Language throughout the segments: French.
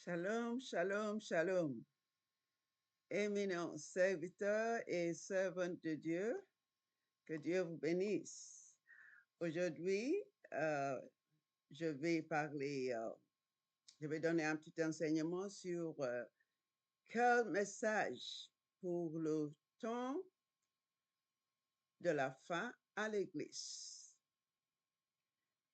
Shalom, shalom, shalom. Éminents serviteurs et servantes de Dieu, que Dieu vous bénisse. Aujourd'hui, euh, je vais parler, je vais donner un petit enseignement sur quel message pour le temps de la fin à l'Église.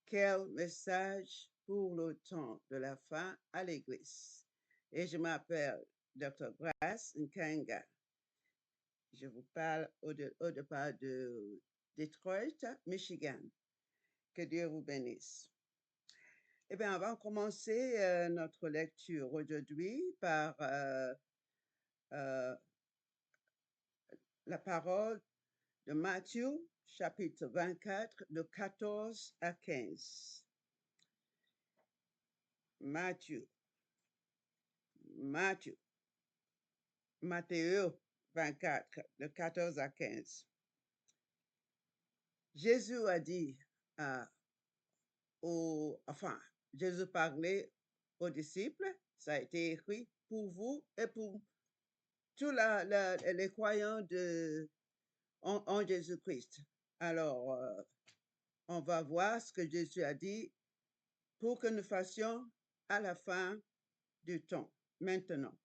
Quel message pour le temps de la fin à l'Église. Et je m'appelle Dr. Grace Nkenga. Je vous parle au départ de Detroit, Michigan. Que Dieu vous bénisse. Eh bien, on va commencer notre lecture aujourd'hui par la parole de Matthieu, chapitre 24, de 14 à 15. Matthieu, Matthieu 24, de 14 à 15. Jésus a dit Jésus parlait aux disciples, ça a été écrit pour vous et pour tous les croyants en Jésus-Christ. Alors, on va voir ce que Jésus a dit pour que nous fassions à la fin du temps. Maintenant,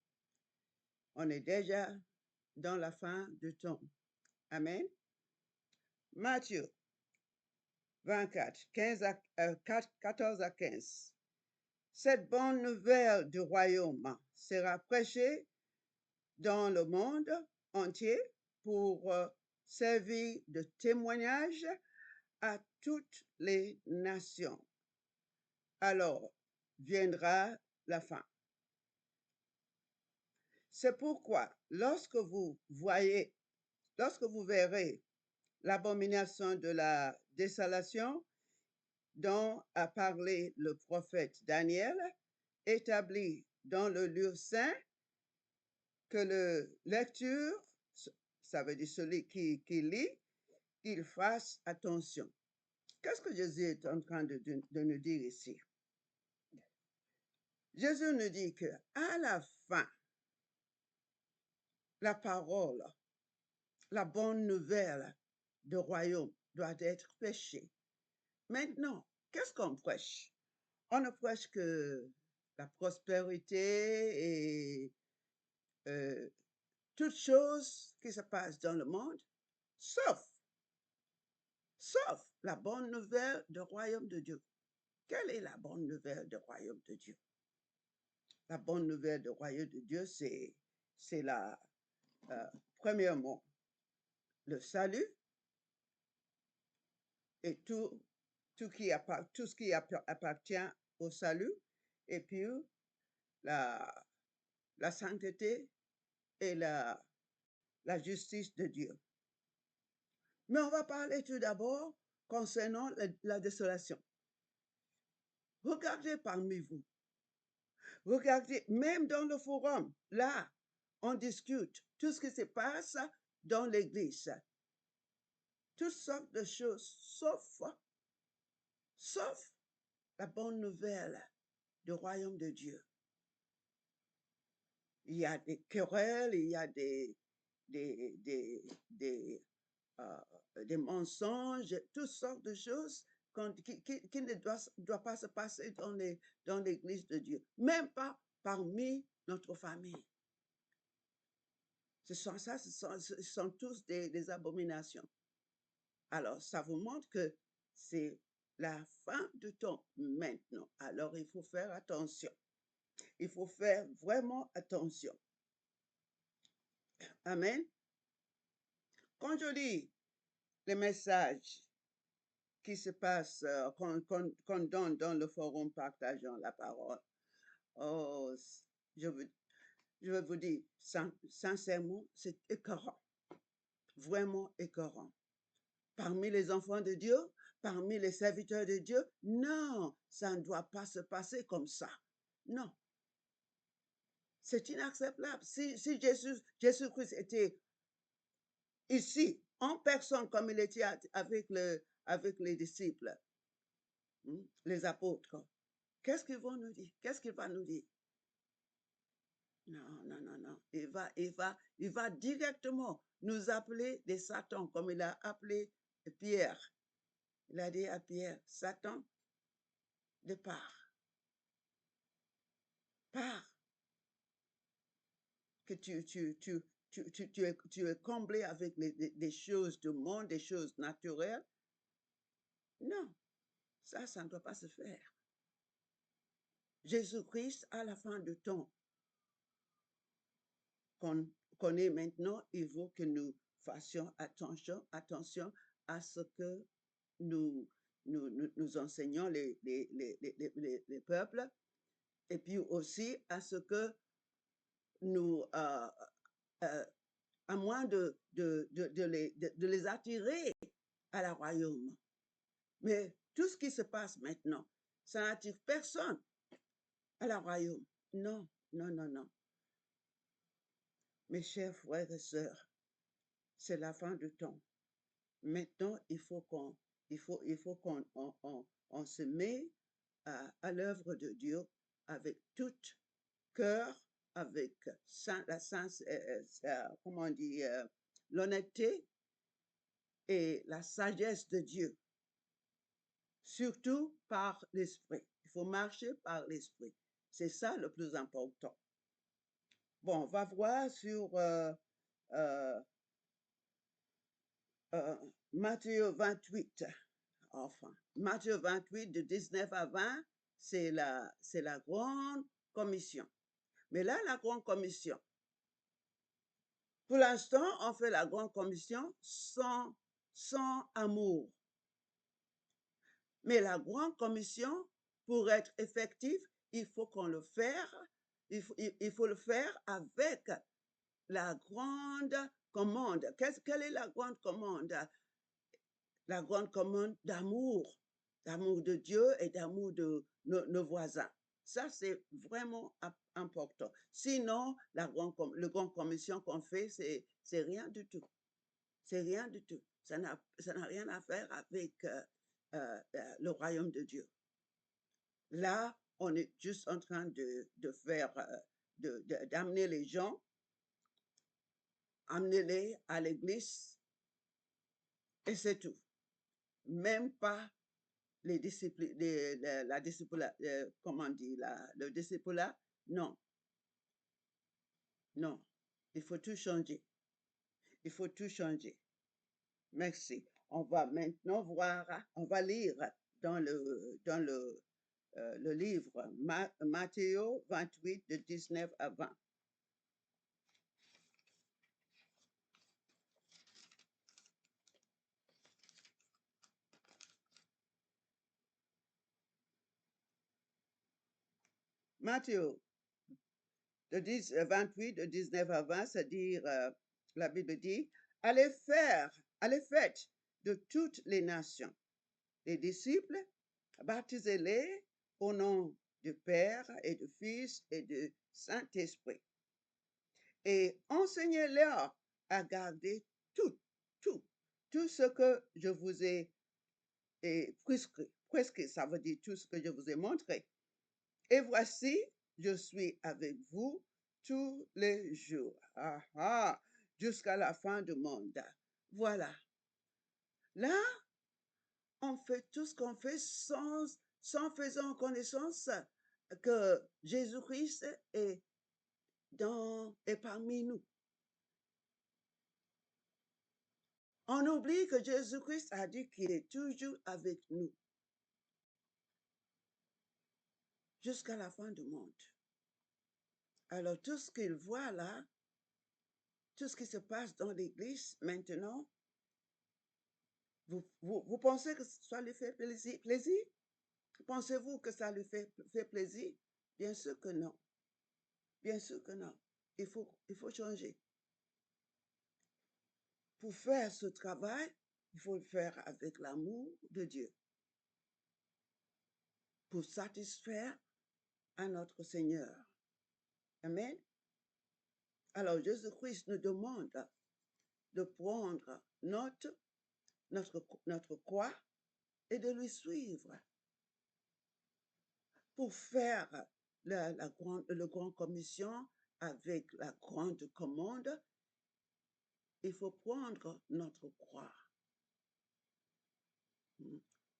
on est déjà dans la fin du temps. Amen. Matthieu 24, 14 à 15. Cette bonne nouvelle du royaume sera prêchée dans le monde entier pour servir de témoignage à toutes les nations. Alors viendra la fin. C'est pourquoi lorsque vous verrez l'abomination de la désolation dont a parlé le prophète Daniel, établi dans le lieu saint, que le lecteur, ça veut dire celui qui lit, qu'il fasse attention. Qu'est-ce que Jésus est en train de nous dire ici? Jésus nous dit que à la fin, la parole, la bonne nouvelle du royaume doit être prêchée. Maintenant, qu'est-ce qu'on prêche? On ne prêche que la prospérité et toutes choses qui se passent dans le monde, sauf la bonne nouvelle du royaume de Dieu. Quelle est la bonne nouvelle du royaume de Dieu? La bonne nouvelle du royaume de Dieu, c'est la, premièrement, le salut et tout ce qui appartient au salut, et puis la sainteté et la justice de Dieu. Mais on va parler tout d'abord concernant la désolation. Regardez parmi vous. Regardez, même dans le forum, là, on discute tout ce qui se passe dans l'Église. Toutes sortes de choses, sauf la bonne nouvelle du royaume de Dieu. Il y a des querelles, il y a des mensonges, toutes sortes de choses qui ne doivent pas se passer dans l'Église de Dieu, même pas parmi notre famille. Ce sont tous des abominations. Alors, ça vous montre que c'est la fin du temps maintenant. Alors, il faut faire attention. Il faut faire vraiment attention. Amen. Quand je lis les messages qui se passent, qu'on donne dans le forum partageant la parole, oh, je veux vous dire, sincèrement, c'est écœurant. Vraiment écœurant. Parmi les enfants de Dieu, parmi les serviteurs de Dieu, non, ça ne doit pas se passer comme ça. Non. C'est inacceptable. Si Jésus-Christ était ici, en personne, comme il était avec les disciples, les apôtres, qu'est-ce qu'ils vont nous dire? Qu'est-ce qu'il va nous dire? Non, non, non, non. Il va directement nous appeler des Satans, comme il a appelé Pierre. Il a dit à Pierre, Satan, départ, pars, que tu es comblé avec des choses du monde, des choses naturelles. Non, ça ne doit pas se faire. Jésus-Christ, à la fin du temps, qu'on connaît maintenant, il faut que nous fassions attention à ce que nous enseignons les peuples, et puis aussi à ce que nous, à moins de les attirer à la royaume. Mais tout ce qui se passe maintenant, ça n'attire personne à la royaume. Non, non, non, non. Mes chers frères et sœurs, c'est la fin du temps. Maintenant, il faut qu'on on se met à l'œuvre de Dieu avec tout cœur, avec comment on dit, l'honnêteté et la sagesse de Dieu, surtout par l'esprit. Il faut marcher par l'esprit. C'est ça le plus important. Bon, on va voir sur Matthieu 28. Enfin, Matthieu 28, de 19 à 20, c'est la grande commission. Mais là, la grande commission, pour l'instant, on fait la grande commission sans amour. Mais la grande commission, pour être effective, il faut qu'on le fasse, il faut le faire avec la grande commande. Quelle est la grande commande? La grande commande d'amour de Dieu et d'amour de nos voisins. Ça, c'est vraiment important. Sinon, la grande commission qu'on fait, c'est rien du tout. C'est rien du tout. Ça n'a rien à faire avec le royaume de Dieu. Là, on est juste en train de faire, d'amener les gens, amener-les à l'église, et c'est tout. Même pas les disciples, la disciple, comment dire, le disciple, non. Non. Il faut tout changer. Il faut tout changer. Merci. On va maintenant voir, on va lire dans le livre Matthieu 28, de 19 à 20. Matthieu 28, de 19 à 20, c'est-à-dire, la Bible dit, allez faites de toutes les nations les disciples, baptisez-les au nom du Père et du Fils et du Saint-Esprit, et enseignez-leur à garder tout ce que je vous ai prescrit, ça veut dire tout ce que je vous ai montré. Et voici, je suis avec vous tous les jours, jusqu'à la fin du monde. Voilà. Là, on fait tout ce qu'on fait sans faisant connaissance que Jésus-Christ est parmi nous. On oublie que Jésus-Christ a dit qu'il est toujours avec nous jusqu'à la fin du monde. Alors, tout ce qu'il voit là, tout ce qui se passe dans l'Église maintenant, vous pensez que ça lui fait plaisir? Pensez-vous que ça lui fait plaisir? Bien sûr que non. Bien sûr que non. Il faut changer. Pour faire ce travail, il faut le faire avec l'amour de Dieu, pour satisfaire à notre Seigneur. Amen. Alors, Jésus-Christ nous demande de prendre notre croix et de lui suivre pour faire la grande commission avec la grande commande, il faut prendre notre croix.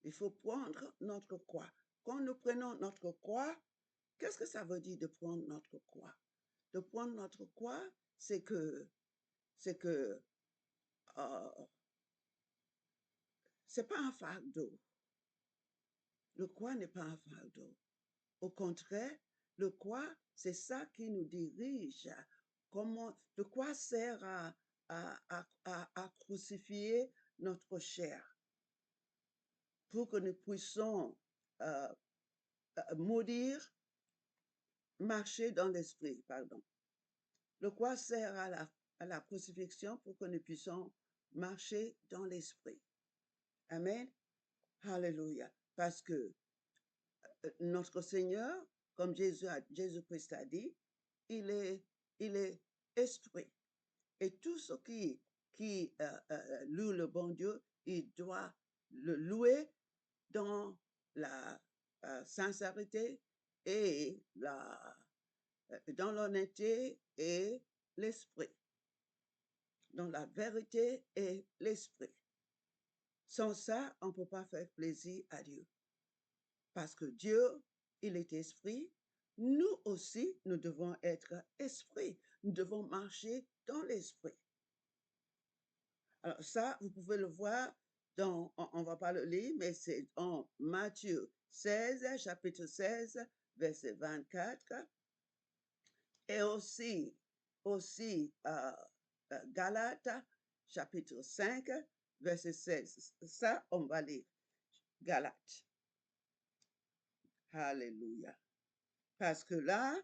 Il faut prendre notre croix. Quand nous prenons notre croix, qu'est-ce que ça veut dire de prendre notre croix? De prendre notre croix, c'est que c'est pas un fardeau. Le croix n'est pas un fardeau. Au contraire, le croix, c'est ça qui nous dirige. Le croix sert à crucifier notre chair pour que nous puissions marcher dans l'esprit, pardon. Le croix sert à la crucifixion pour que nous puissions marcher dans l'esprit. Amen. Alléluia. Parce que notre Seigneur, comme Jésus-Christ a dit, il est esprit. Et tout ce qui loue le bon Dieu, il doit le louer dans la sincérité et dans l'honnêteté et l'esprit. Dans la vérité et l'esprit. Sans ça, on ne peut pas faire plaisir à Dieu. Parce que Dieu, il est esprit. Nous aussi, nous devons être esprit. Nous devons marcher dans l'esprit. Alors ça, vous pouvez le voir on ne va pas le lire, mais c'est en Matthieu 16, chapitre 16, verset 24. Et aussi Galates, chapitre 5, verset 16. Ça, on va lire. Galates. Alléluia. Parce que là,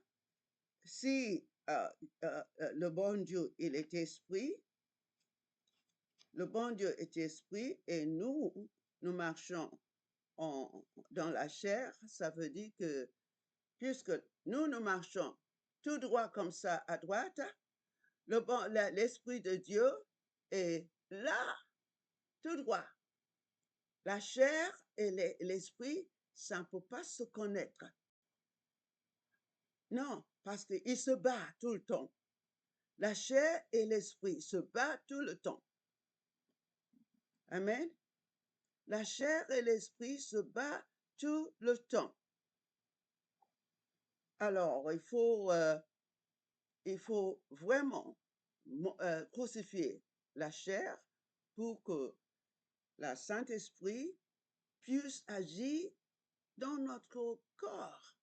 si le bon Dieu, il est esprit, le bon Dieu est esprit et nous marchons dans la chair, ça veut dire que puisque nous marchons tout droit comme ça à droite, l'esprit de Dieu est là, tout droit. La chair et l'esprit, ça ne peut pas se connaître. Non, parce qu'il se bat tout le temps. La chair et l'esprit se battent tout le temps. Amen. La chair et l'esprit se battent tout le temps. Alors, il faut vraiment crucifier la chair pour que le Saint-Esprit puisse agir dans notre corps.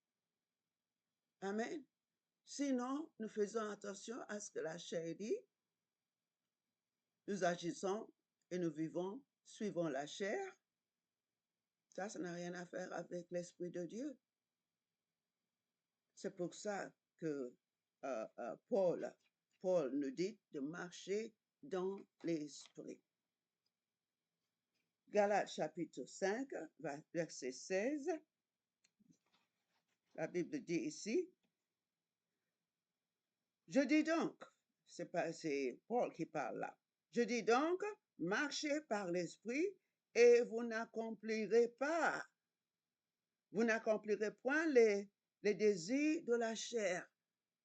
Amen. Sinon, nous faisons attention à ce que la chair dit. Nous agissons et nous vivons suivant la chair. Ça n'a rien à faire avec l'Esprit de Dieu. C'est pour ça que Paul nous dit de marcher dans l'Esprit. Galates chapitre 5, verset 16. La Bible dit ici, je dis donc, c'est Paul qui parle là, je dis donc, marchez par l'Esprit et vous n'accomplirez point les désirs de la chair.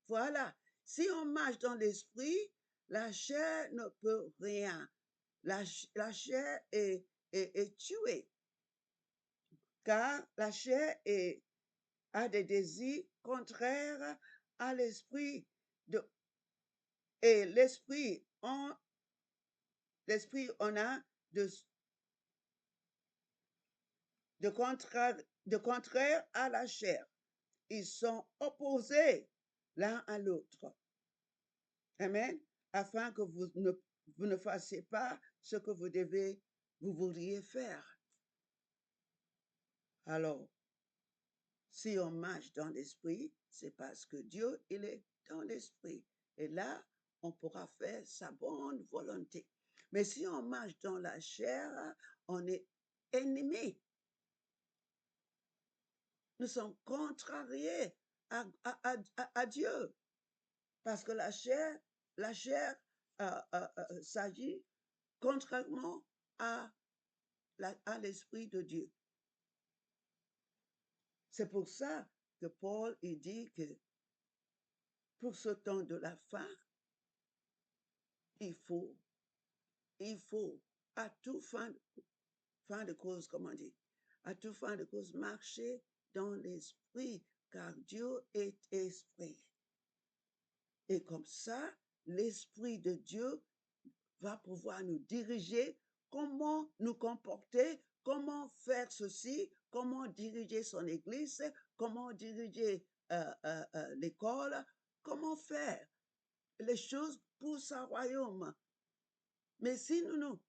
Voilà, si on marche dans l'Esprit, la chair ne peut rien. La chair est tuée, car la chair a des désirs contraires à l'Esprit. Et l'Esprit, on a de contraire à la chair. Ils sont opposés l'un à l'autre. Amen. Afin que vous ne fassiez pas ce que vous voudriez faire. Alors, si on marche dans l'esprit, c'est parce que Dieu, il est dans l'esprit. Et là, on pourra faire sa bonne volonté. Mais si on marche dans la chair, on est ennemi. Nous sommes contrariés à Dieu. Parce que la chair s'agit contrairement à l'Esprit de Dieu. C'est pour ça que Paul il dit que pour ce temps de la fin, il faut, à tout fin de cause, comment dire, à tout fin de cause, marcher dans l'esprit, car Dieu est esprit. Et comme ça, l'esprit de Dieu va pouvoir nous diriger, comment nous comporter, comment faire ceci, comment diriger son église, comment diriger l'école, comment faire les choses pour son royaume. Mais si nous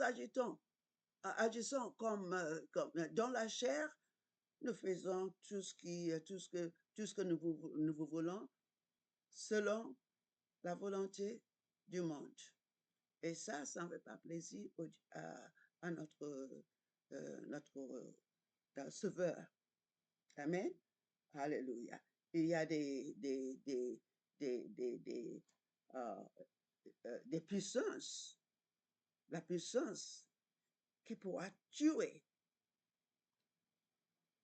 agissons comme dans la chair, nous faisons tout ce que nous voulons selon la volonté du monde. Et ça ne fait pas plaisir à notre Sauveur. Amen. Alléluia. Il y a des puissances, la puissance qui pourra tuer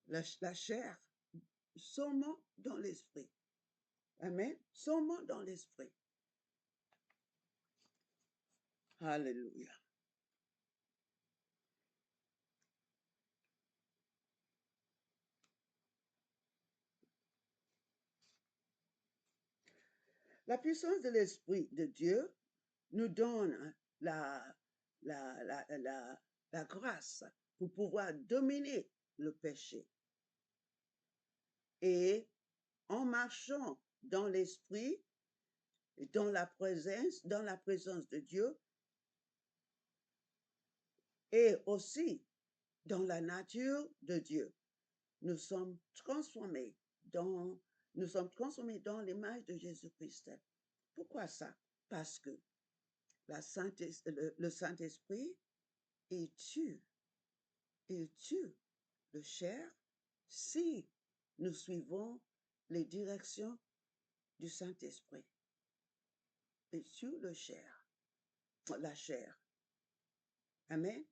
la chair seulement dans l'esprit. Amen. Seulement dans l'esprit. Alléluia. La puissance de l'Esprit de Dieu nous donne la grâce pour pouvoir dominer le péché. Et en marchant dans l'Esprit, dans la présence de Dieu, et aussi dans la nature de Dieu, nous sommes transformés dans l'image de Jésus-Christ. Pourquoi ça? Parce que le Saint-Esprit, il tue le chair si nous suivons les directions du Saint-Esprit. Il tue la chair. Amen.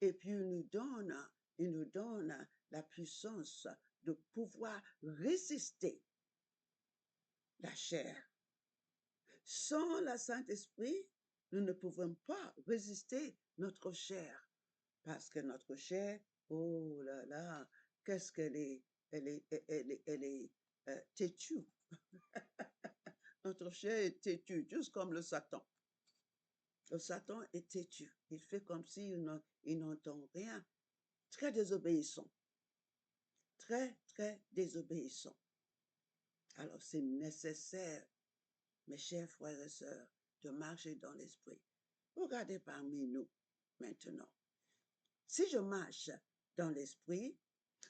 Et puis il nous donne la puissance de pouvoir résister la chair. Sans le Saint-Esprit, nous ne pouvons pas résister notre chair. Parce que notre chair, oh là là, qu'est-ce qu'elle est, elle est têtue. Notre chair est têtue, juste comme le Satan. Le Satan est têtu. Il fait comme s'il n'entend rien. Très désobéissant. Très, très désobéissant. Alors, c'est nécessaire, mes chers frères et sœurs, de marcher dans l'esprit. Regardez parmi nous maintenant. Si je marche dans l'esprit,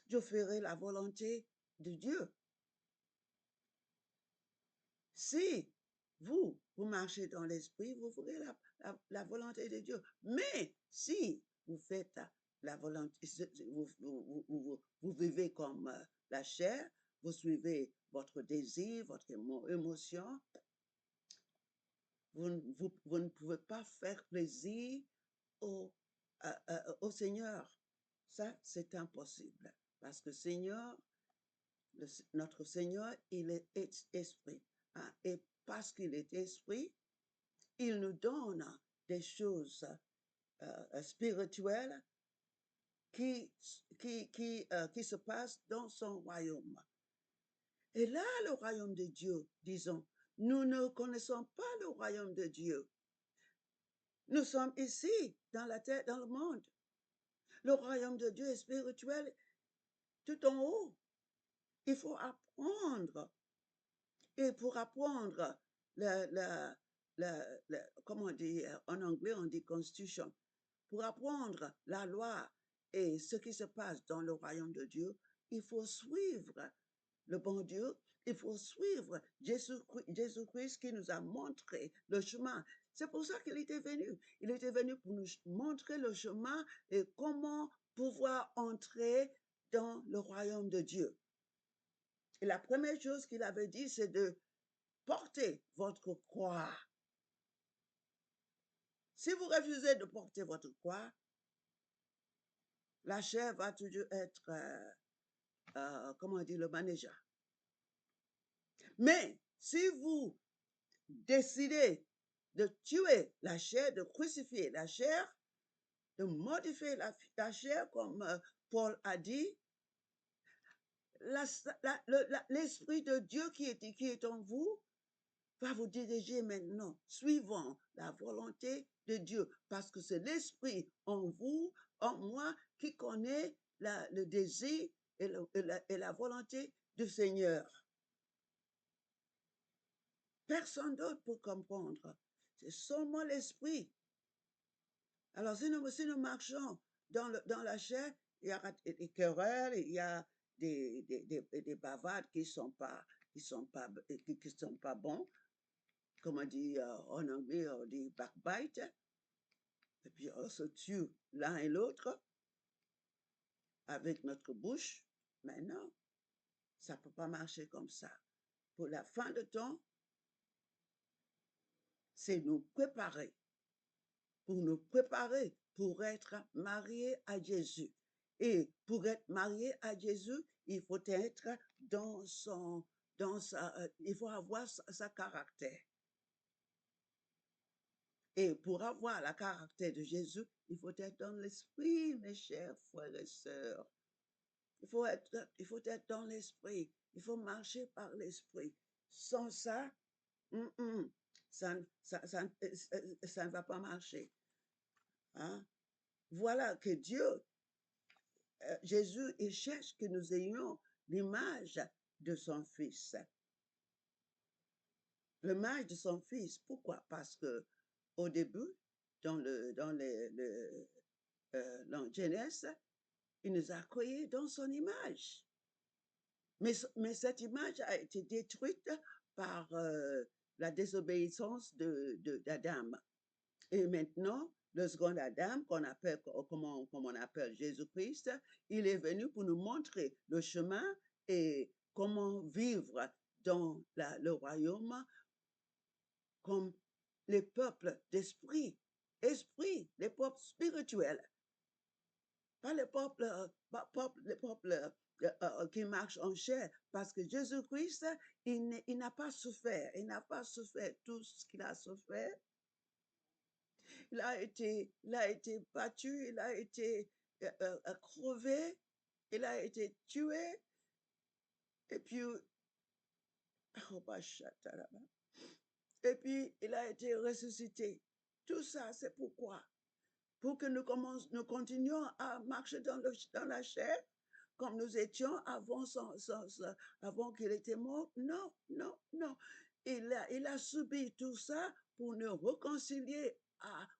je ferai la volonté de Dieu. Si vous marchez dans l'esprit, vous ferez la volonté de Dieu. Mais si vous faites la volonté, vous vivez comme la chair, vous suivez votre désir, votre émotion, vous ne pouvez pas faire plaisir au Seigneur. Ça, c'est impossible. Parce que notre Seigneur, il est esprit. Hein, et parce qu'il est esprit, il nous donne des choses spirituelles qui se passent dans son royaume. Et là, le royaume de Dieu, disons, nous ne connaissons pas le royaume de Dieu. Nous sommes ici, dans la terre, dans le monde. Le royaume de Dieu est spirituel tout en haut. Il faut apprendre. Et pour apprendre comment dire, en anglais, on dit constitution. Pour apprendre la loi et ce qui se passe dans le royaume de Dieu, il faut suivre le bon Dieu. Il faut suivre Jésus-Christ qui nous a montré le chemin. C'est pour ça qu'il était venu. Il était venu pour nous montrer le chemin et comment pouvoir entrer dans le royaume de Dieu. Et la première chose qu'il avait dit, c'est de porter votre croix. Si vous refusez de porter votre croix, la chair va toujours être, comment dire, le manager. Mais Si vous décidez de tuer la chair, de crucifier la chair, de modifier la chair, comme Paul a dit, l'Esprit de Dieu qui est en vous va vous diriger maintenant, suivant la volonté de Dieu, parce que c'est l'Esprit en vous, en moi, qui connaît le désir et la volonté du Seigneur. Personne d'autre pour comprendre. C'est seulement l'Esprit. Alors, si nous marchons dans la chair, il y a des querelles, il y a des bavades qui sont pas bons. Comme on dit en anglais, on dit backbite. Et puis on se tue l'un et l'autre avec notre bouche. Mais non, ça ne peut pas marcher comme ça. Pour la fin de temps, c'est nous préparer pour être mariés à Jésus. Et pour être marié à Jésus, il faut être il faut avoir sa caractère. Et pour avoir la caractère de Jésus, il faut être dans l'esprit, mes chers frères et sœurs. Il faut être dans l'esprit. Il faut marcher par l'esprit. Sans ça, ça ne va pas marcher. Hein? Voilà que Jésus, il cherche que nous ayons l'image de son Fils. L'image de son Fils. Pourquoi? Parce que au début, dans Genèse, il nous a créés dans son image. Mais cette image a été détruite par la désobéissance d'Adam. Et maintenant, le second Adam, comme on appelle Jésus-Christ, il est venu pour nous montrer le chemin et comment vivre dans le royaume comme les peuples d'esprit, les peuples spirituels, pas les peuples qui marchent en chair, parce que Jésus-Christ, il n'a pas souffert, tout ce qu'il a souffert. Il a été battu, il a été crevé, il a été tué, et puis il a été ressuscité. Tout ça, c'est pourquoi? Pour que nous continuions à marcher dans la chair, comme nous étions avant qu'il était mort. Non, non, non. Il a subi tout ça pour nous réconcilier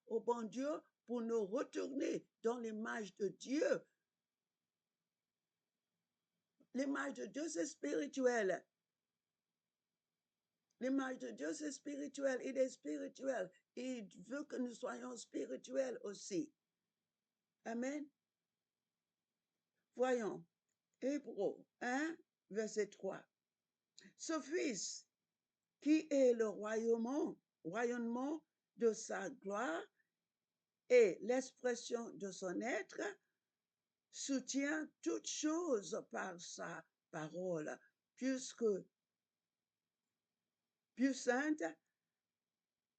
au bon Dieu, pour nous retourner dans l'image de Dieu. L'image de Dieu, c'est spirituel. L'image de Dieu, c'est spirituel. Il est spirituel. Il veut que nous soyons spirituels aussi. Amen. Voyons. Hébreux 1, verset 3. Ce Fils, qui est le rayonnement de sa gloire et l'expression de son être, soutient toutes choses par sa parole, plus sainte,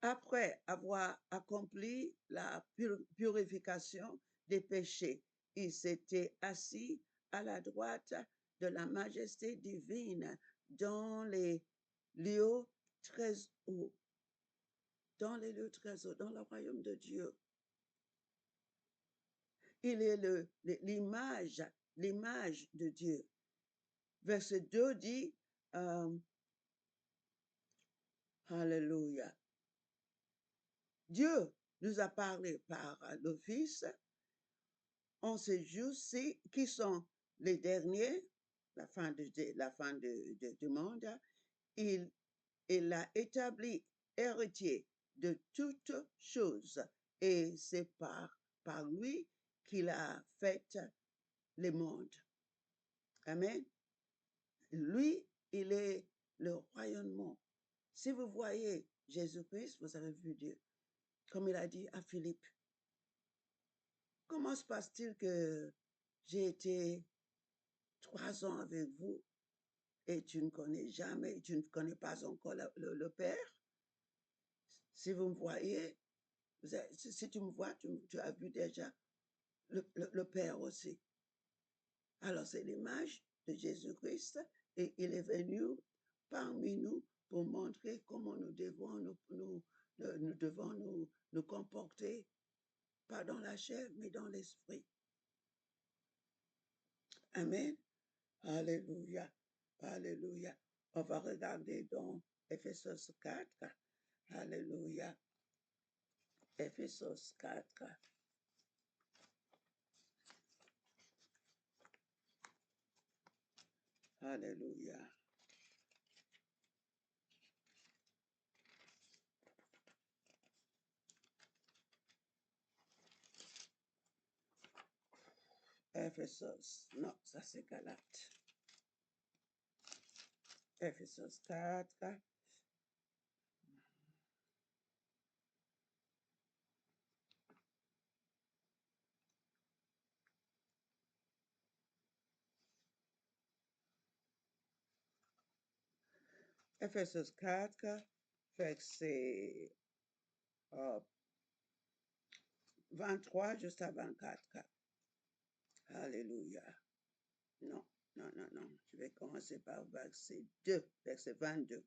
après avoir accompli la purification des péchés. Il s'était assis à la droite de la majesté divine dans les lieux très hauts, dans le royaume de Dieu. Il est l'image de Dieu. Verset 2 dit, Alléluia. Dieu nous a parlé par le Fils en ces jours-ci qui sont les derniers, la fin du monde. Il l'a établi héritier de toutes choses et c'est par lui qu'il a fait le monde. Amen. Lui, il est le rayonnement. Si vous voyez Jésus-Christ, vous avez vu Dieu. Comme il a dit à Philippe, comment se passe-t-il que j'ai été 3 ans avec vous et tu ne connais jamais, tu ne connais pas encore le Père, si vous me voyez, si tu me vois, tu as vu déjà le Père aussi. Alors, c'est l'image de Jésus-Christ et il est venu parmi nous pour montrer comment nous devons nous comporter, pas dans la chair, mais dans l'esprit. Amen. Alléluia. Alléluia. On va regarder dans Ephésos 4. Alléluia. Ephésos 4. Alléluia. Ephésos. Non, ça c'est Galate. Ephésos 4. Ephésos 4, verset 23 jusqu'à 24. Alléluia. Non, non, non, non. Je vais commencer par verset 2, verset 22.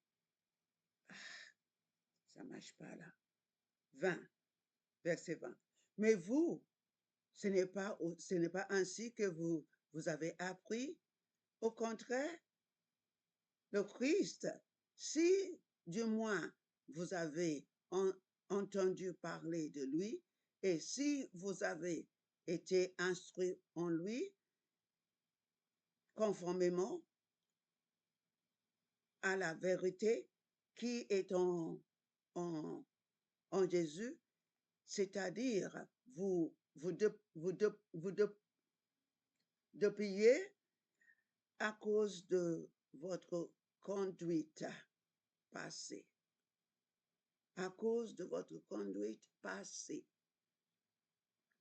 Ah, ça ne marche pas là. 20, verset 20. Mais vous, ce n'est pas ainsi que vous avez appris. Au contraire, le Christ, si du moins vous avez entendu parler de lui, et si vous avez été instruit en lui, conformément à la vérité qui est en Jésus, c'est-à-dire vous dépouillez à cause de votre conduite passée. À cause de votre conduite passée.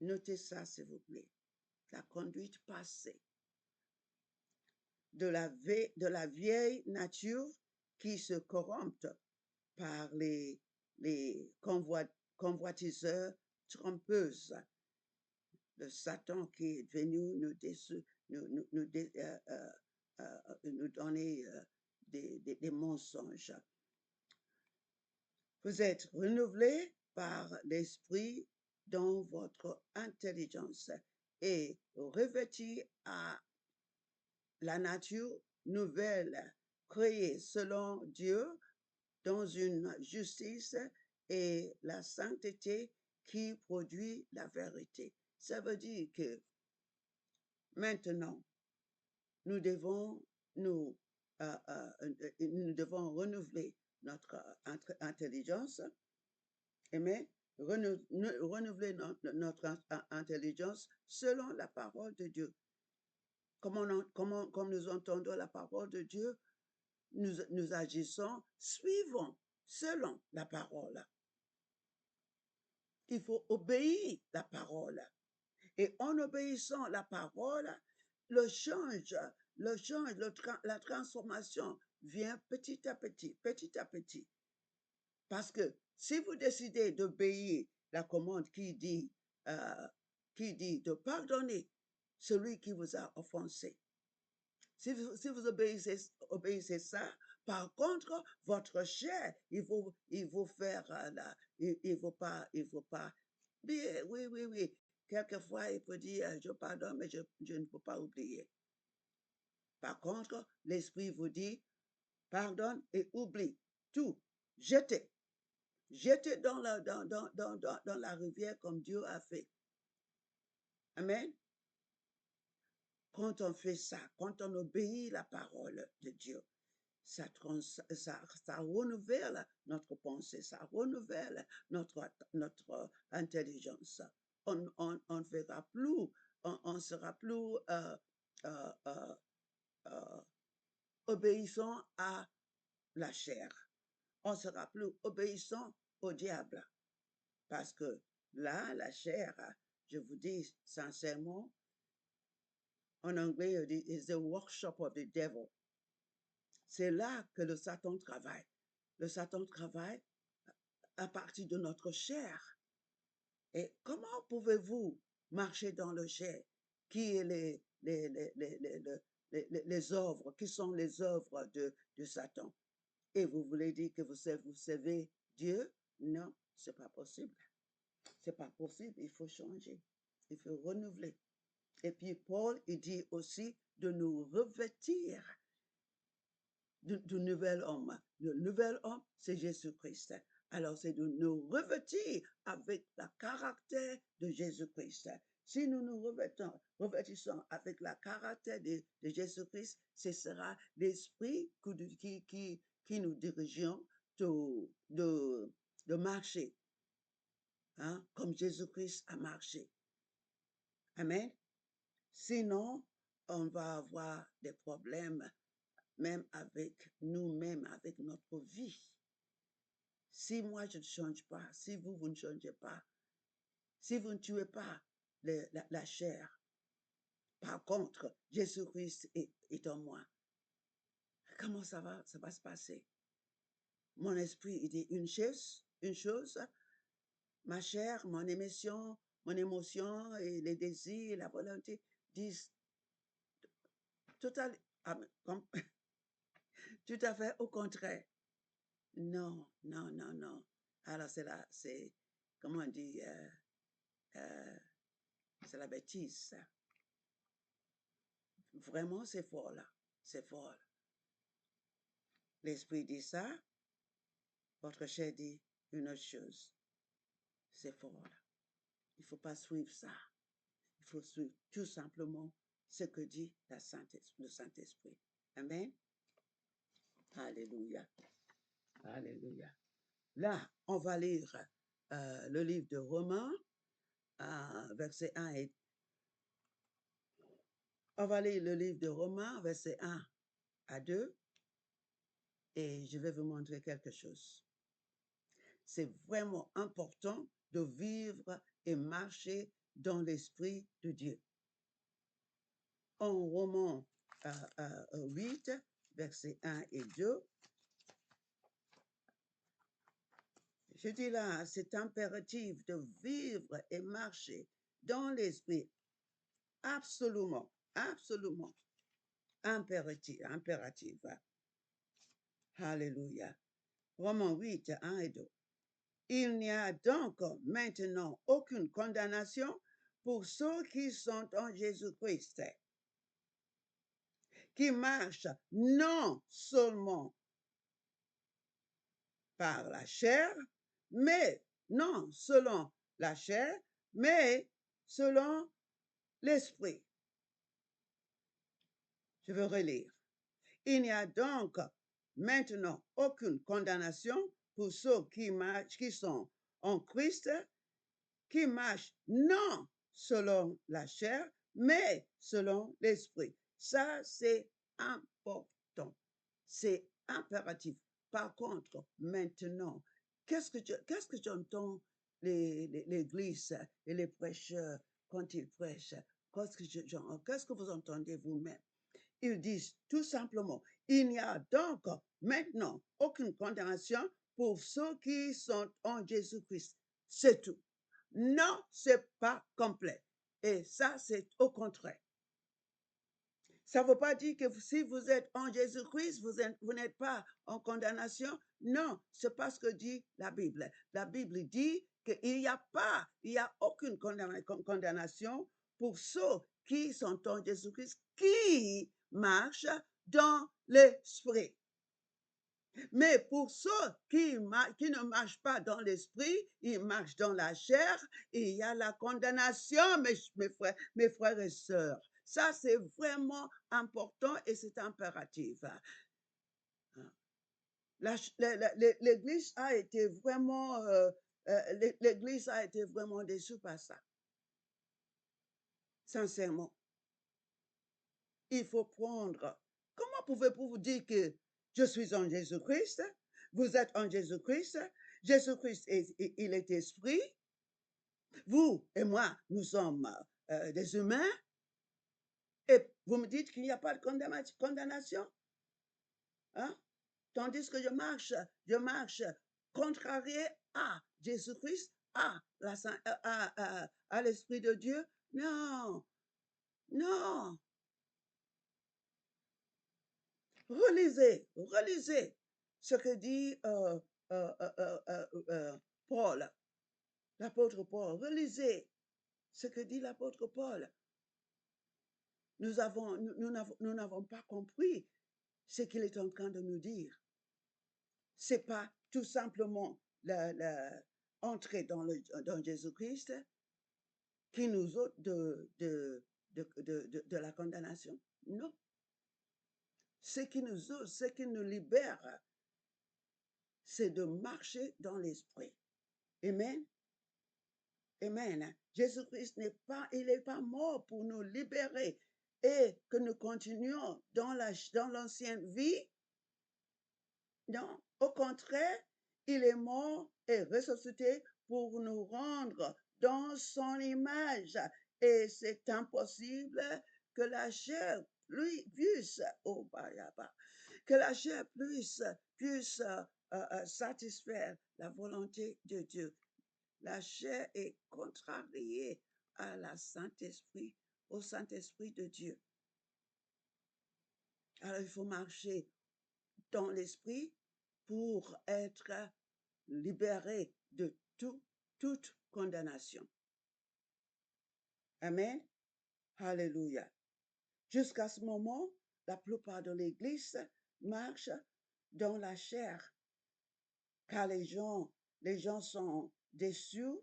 Notez ça, s'il vous plaît. La conduite passée. De la vieille nature qui se corrompt par les convoitiseurs trompeuses. Le Satan qui est venu nous donner des mensonges. Vous êtes renouvelés par l'esprit dans votre intelligence et revêtis à la nature nouvelle, créée selon Dieu dans une justice et la sainteté qui produit la vérité. Ça veut dire que maintenant, nous devons renouveler notre intelligence. Amen. Renouveler notre intelligence selon la parole de Dieu. Comme nous entendons la parole de Dieu, nous agissons suivant, selon la parole. Il faut obéir la parole. Et en obéissant la parole, la transformation vient petit à petit, petit à petit. Parce que si vous décidez d'obéir la commande qui dit de pardonner celui qui vous a offensé, si vous obéissez ça, par contre, votre chair, il faut faire il faut pas, oui. Quelquefois, il peut dire, je pardonne, mais je ne peux pas oublier. Par contre, l'esprit vous dit, pardonne et oublie tout. Jetez dans la rivière comme Dieu a fait. Amen. Quand on fait ça, quand on obéit la parole de Dieu, ça renouvelle notre pensée, ça renouvelle notre intelligence. On ne fera plus, on sera plus obéissant à la chair. On sera plus obéissant au diable. Parce que là, la chair, je vous dis sincèrement, en anglais, on dit, is the workshop of the devil. C'est là que le Satan travaille. Le Satan travaille à partir de notre chair. Et comment pouvez-vous marcher dans le chair? Qui est les œuvres, qui sont les œuvres de Satan? Et vous voulez dire que vous savez Dieu? Non, c'est pas possible. C'est pas possible, il faut changer, il faut renouveler. Et puis Paul, il dit aussi de nous revêtir du nouvel homme. Le nouvel homme, c'est Jésus-Christ. Alors, c'est de nous revêtir avec le caractère de Jésus-Christ. Si nous nous revêtissons avec le caractère de Jésus-Christ, ce sera l'esprit qui nous dirigeons de marcher, hein, comme Jésus-Christ a marché. Amen. Sinon, on va avoir des problèmes, même avec nous-mêmes, avec notre vie. Si moi, je ne change pas, si vous ne changez pas, si vous ne tuez pas la chair, par contre, Jésus-Christ est en moi, comment ça va se passer? Mon esprit, il dit une chose, ma chair, mon émotion et les désirs, la volonté disent tout à fait au contraire. Non, non, non, non. Alors c'est, comment on dit, c'est la bêtise. Vraiment, c'est fort là. C'est fort. L'esprit dit ça, votre chair dit une autre chose. C'est fort là. Il ne faut pas suivre ça. Il faut suivre tout simplement ce que dit le Saint-Esprit. Amen. Alléluia. Alléluia. Là, on va lire le livre de Romains, verset 1 et on va lire le livre de Romains, verset 1 à 2, et je vais vous montrer quelque chose. C'est vraiment important de vivre et marcher dans l'Esprit de Dieu. En Romains 8, versets 1 et 2, je dis là, c'est impératif de vivre et marcher dans l'Esprit. Absolument, absolument. Impératif. Alléluia. Romains 8, 1 et 2. Il n'y a donc maintenant aucune condamnation pour ceux qui sont en Jésus-Christ, qui marchent non seulement par la chair, mais non selon la chair, mais selon l'esprit. Je veux relire. Il n'y a donc maintenant aucune condamnation pour ceux qui sont en Christ, qui marchent non selon la chair, mais selon l'esprit. Ça, c'est important. C'est impératif. Par contre, maintenant, qu'est-ce que j'entends l'Église et les prêcheurs quand ils prêchent? Qu'est-ce que vous entendez vous-même? Ils disent tout simplement, il n'y a donc maintenant aucune condamnation pour ceux qui sont en Jésus-Christ. C'est tout. Non, c'est pas complet. Et ça, c'est au contraire. Ça ne veut pas dire que si vous êtes en Jésus-Christ, vous n'êtes pas en condamnation. Non, c'est pas ce que dit la Bible. La Bible dit qu'il n'y a aucune condamnation pour ceux qui sont en Jésus-Christ, qui marchent dans l'esprit. Mais pour ceux qui ne marchent pas dans l'esprit, ils marchent dans la chair, et il y a la condamnation, mes frères et sœurs. Ça, c'est vraiment important et c'est impératif. L'Église a été vraiment, l'Église a été vraiment déçue par ça. Sincèrement. Il faut prendre. Comment pouvez-vous vous dire que je suis en Jésus-Christ? Vous êtes en Jésus-Christ. Jésus-Christ, il est esprit. Vous et moi, nous sommes des humains. Et vous me dites qu'il n'y a pas de condamnation? Hein? Tandis que je marche contrarié à Jésus-Christ, à l'Esprit de Dieu. Non, non. Relisez ce que dit Paul, l'apôtre Paul. Relisez ce que dit l'apôtre Paul. Nous n'avons pas compris ce qu'il est en train de nous dire. C'est pas tout simplement entrer dans Jésus-Christ qui nous ôte de la condamnation. Non. Ce qui nous ôte, ce qui nous libère, c'est de marcher dans l'esprit. Amen. Amen. Jésus-Christ il n'est pas mort pour nous libérer et que nous continuions dans l'ancienne vie. Non, au contraire, il est mort et ressuscité pour nous rendre dans son image. Et c'est impossible que la chair puisse, que la chair puisse satisfaire la volonté de Dieu. La chair est contrariée à au Saint-Esprit de Dieu. Alors il faut marcher dans l'esprit pour être libéré de toute condamnation. Amen. Alléluia. Jusqu'à ce moment, la plupart de l'Église marche dans la chair, car les gens sont déçus.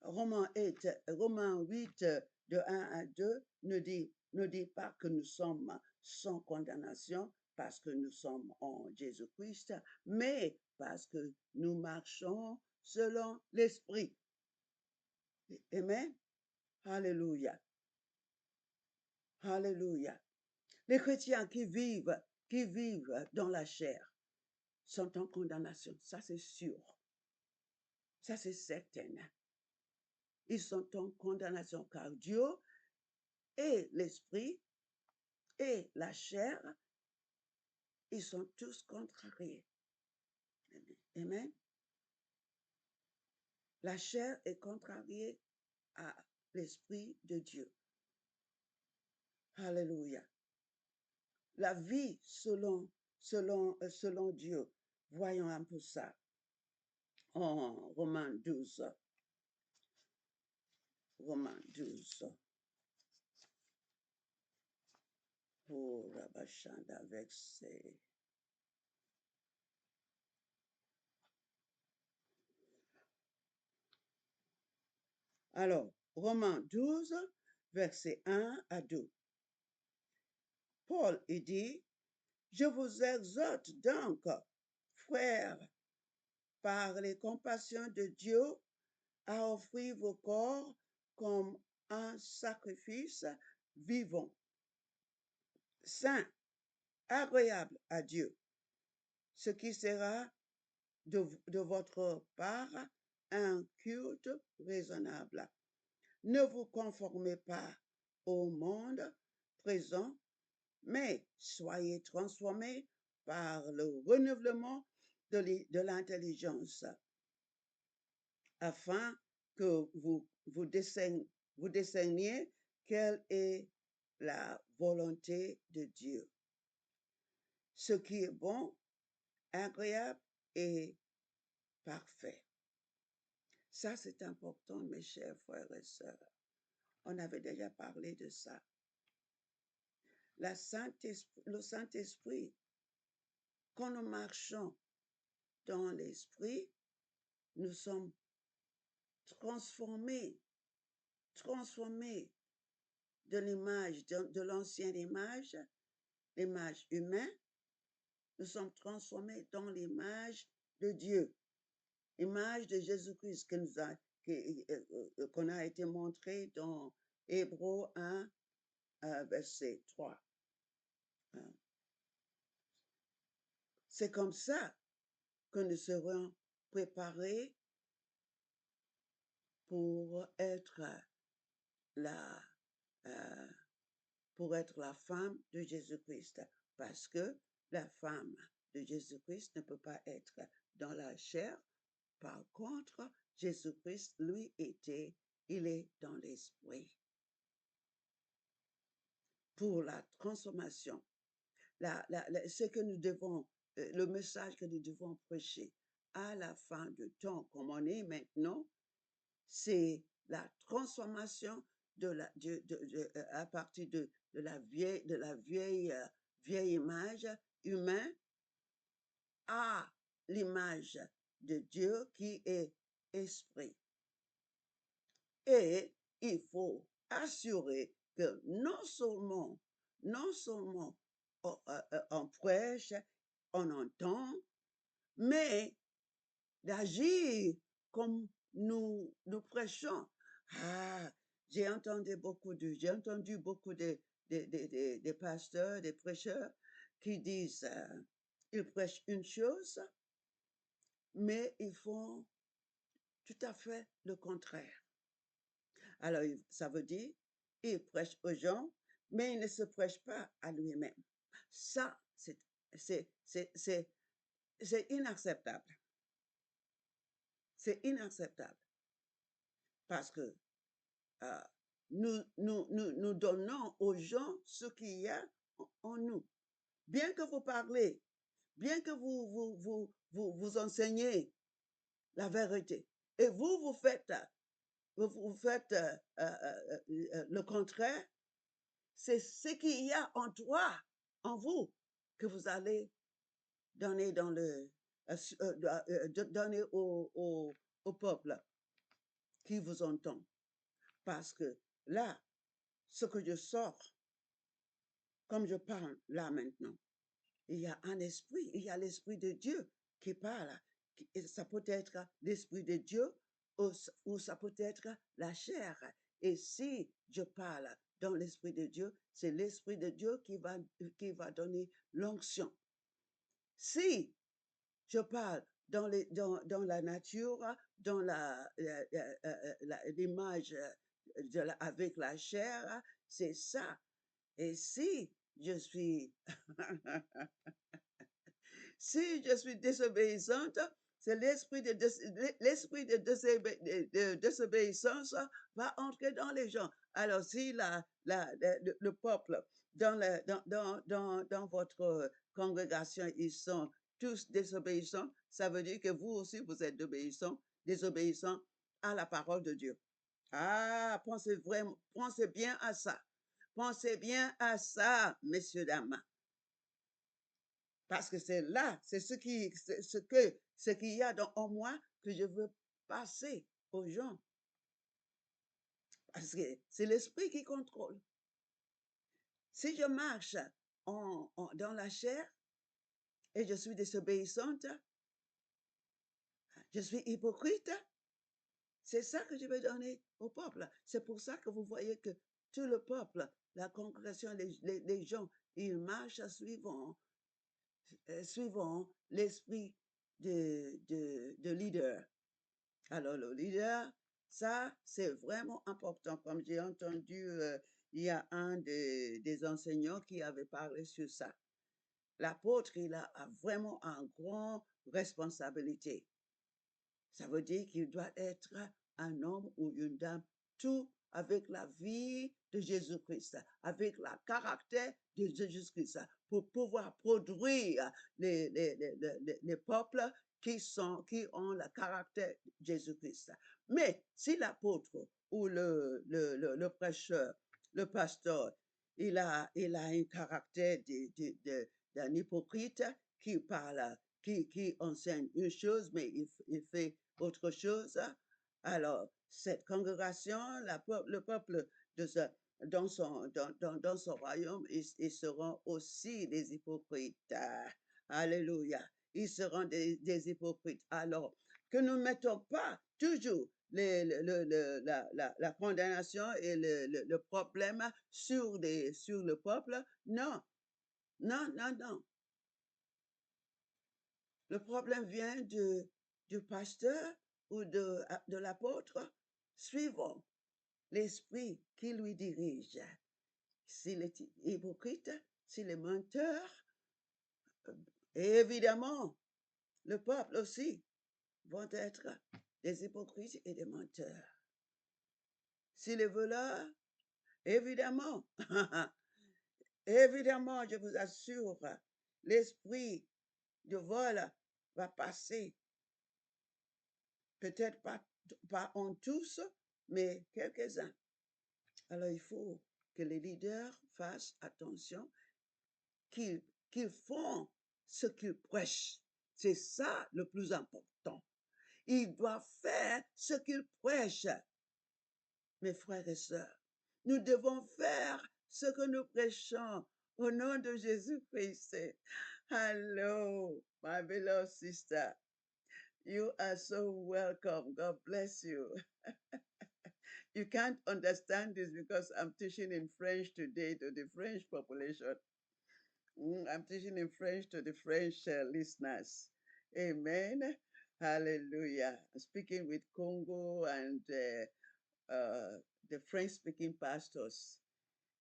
Romains 8, de 1 à 2, ne dit pas que nous sommes sans condamnation parce que nous sommes en Jésus-Christ, mais parce que nous marchons selon l'Esprit. Amen. Alléluia. Alléluia. Les chrétiens qui vivent dans la chair sont en condamnation. Ça, c'est sûr. Ça, c'est certain. Ils sont en condamnation car Dieu et l'esprit et la chair, ils sont tous contrariés. Amen. La chair est contrariée à l'esprit de Dieu. Alléluia. La vie selon Dieu. Voyons un peu ça. En Romains 12. Romains 12. Pour Rabachanda verset. Alors, Romains 12, verset 1 à 2. Paul, il dit, je vous exhorte donc, frères, par les compassions de Dieu, à offrir vos corps comme un sacrifice vivant, saint, agréable à Dieu, ce qui sera de votre part un culte raisonnable. Ne vous conformez pas au monde présent, mais soyez transformés par le renouvellement de l'intelligence, afin que vous discerniez quelle est la volonté de Dieu, ce qui est bon, agréable et parfait. Ça, c'est important, mes chers frères et sœurs. On avait déjà parlé de ça. Le Saint-Esprit, quand nous marchons dans l'Esprit, nous sommes transformés de l'image, de l'ancienne image, l'image humaine. Nous sommes transformés dans l'image de Dieu, l'image de Jésus-Christ qu'on a été montré dans Hébreux 1, verset 3. C'est comme ça que nous serons préparés pour être la femme de Jésus-Christ, parce que la femme de Jésus-Christ ne peut pas être dans la chair. Par contre, Jésus-Christ, lui, il est dans l'esprit. Pour la transformation, ce que nous devons, le message que nous devons prêcher à la fin du temps, comme on est maintenant, c'est la transformation à partir de la vieille image humaine à l'image de Dieu qui est esprit. Et il faut assurer que non seulement on prêche, on entend, mais d'agir comme nous prêchons. Ah, j'ai entendu beaucoup de pasteurs, des prêcheurs qui disent, ils prêchent une chose, mais ils font tout à fait le contraire. Alors, ça veut dire, il prêche aux gens, mais il ne se prêche pas à lui-même. Ça, c'est inacceptable. C'est inacceptable parce que nous donnons aux gens ce qu'il y a en nous. Bien que vous parlez, bien que vous enseignez la vérité, et vous faites le contraire, c'est ce qu'il y a en toi, en vous, que vous allez donner donner au peuple qui vous entend. Parce que là, ce que je sors, comme je parle là maintenant, il y a un esprit, il y a l'esprit de Dieu qui parle. Ça peut être l'esprit de Dieu ou ça peut être la chair. Et si je parle dans l'esprit de Dieu, c'est l'esprit de Dieu qui va donner l'onction. Si je parle dans la nature, dans l'image avec la chair, c'est ça. Et si je suis si je suis désobéissante, c'est l'esprit de désobéissance va entrer dans les gens. Alors, si le peuple dans votre congrégation, ils sont tous désobéissants, ça veut dire que vous aussi, vous êtes désobéissants à la parole de Dieu. Ah, pensez bien à ça. Pensez bien à ça, messieurs, dames. Parce que c'est là, c'est ce qu'il y a en moi que je veux passer aux gens. Parce que c'est l'esprit qui contrôle. Si je marche dans la chair et je suis désobéissante, je suis hypocrite, c'est ça que je vais donner au peuple. C'est pour ça que vous voyez que tout le peuple, la congrégation, les gens, ils marchent suivant l'esprit de leader. Alors, le leader, ça, c'est vraiment important. Comme j'ai entendu, il y a un des enseignants qui avait parlé sur ça. L'apôtre, il a vraiment une grande responsabilité. Ça veut dire qu'il doit être un homme ou une dame, tout avec la vie de Jésus-Christ, avec le caractère de Jésus-Christ, pour pouvoir produire les peuples qui ont le caractère de Jésus-Christ. Mais si l'apôtre ou le prêcheur, le pasteur, il a un caractère d'un hypocrite qui parle, qui enseigne une chose, mais il fait autre chose. Alors, cette congrégation, le peuple dans son royaume, ils seront aussi des hypocrites. Alléluia. Ils seront des hypocrites. Alors, que nous ne mettons pas toujours la condamnation et le problème sur le peuple. Non, non, non, non. Le problème vient du pasteur ou de l'apôtre, suivant l'esprit qui lui dirige. S'il est hypocrite, s'il est menteur, Et évidemment, le peuple aussi vont être des hypocrites et des menteurs. Si les voleurs, évidemment, évidemment, je vous assure, l'esprit de vol va passer. Peut-être pas en tous, mais quelques-uns. Alors, il faut que les leaders fassent attention, qu'ils font ce qu'ils prêchent. C'est ça le plus important. Ils doivent faire ce qu'ils prêchent. Mes frères et sœurs, nous devons faire ce que nous prêchons au nom de Jésus-Christ. Hello, my beloved sister. You are so welcome. God bless you. You can't understand this because I'm teaching in French today to the French population. I'm teaching in French to the French listeners. Amen. Hallelujah. I'm speaking with Congo and the French-speaking pastors.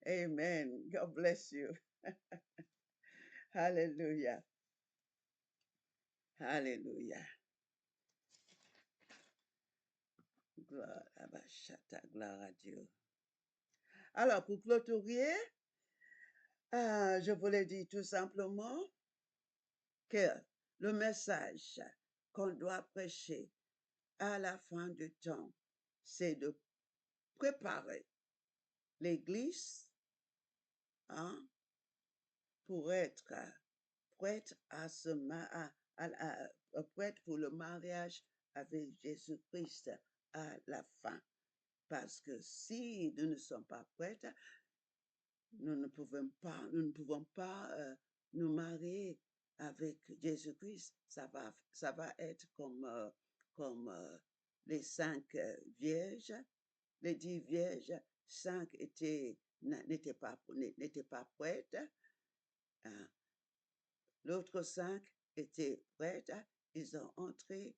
Amen. God bless you. Hallelujah. Hallelujah. Gloire à Dieu. Alors, pour clôturer, je voulais dire tout simplement que le message qu'on doit prêcher à la fin du temps, c'est de préparer l'Église pour être prête prête pour le mariage avec Jésus-Christ à la fin. Parce que si nous ne sommes pas prêtes, nous ne pouvons pas nous marier avec Jésus-Christ. Ça va être comme les 5 vierges, les 10 vierges, 5 n'étaient pas prêtes. L'autre 5 étaient prêtes. Ils ont entré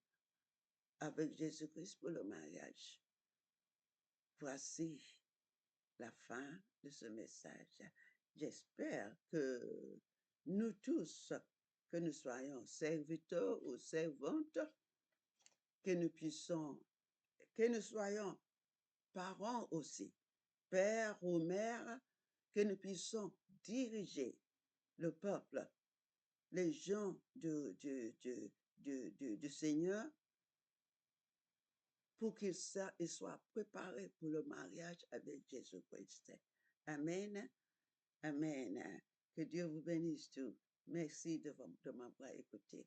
avec Jésus-Christ pour le mariage. Voici la fin de ce message. J'espère que nous tous, que nous soyons serviteurs ou servantes, que nous soyons parents aussi, pères ou mères, que nous puissions diriger le peuple, les gens du Seigneur, pour qu'ils soient préparés pour le mariage avec Jésus-Christ. Amen. Amen. Que Dieu vous bénisse tous. Merci de m'avoir écouté.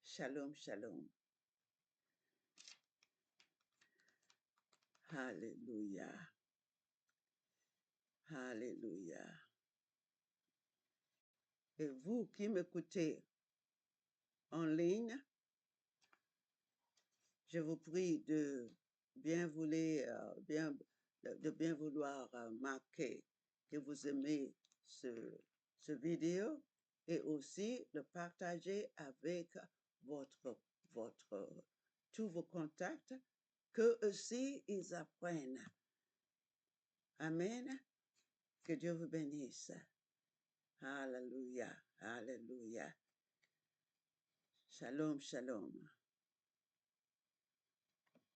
Shalom, shalom. Alléluia. Alléluia. Et vous qui m'écoutez en ligne, je vous prie de bien vouloir marquer que vous aimez ce vidéo et aussi le partager avec tous vos contacts, que aussi ils apprennent. Amen. Que Dieu vous bénisse. Alléluia. Alléluia. Shalom, shalom.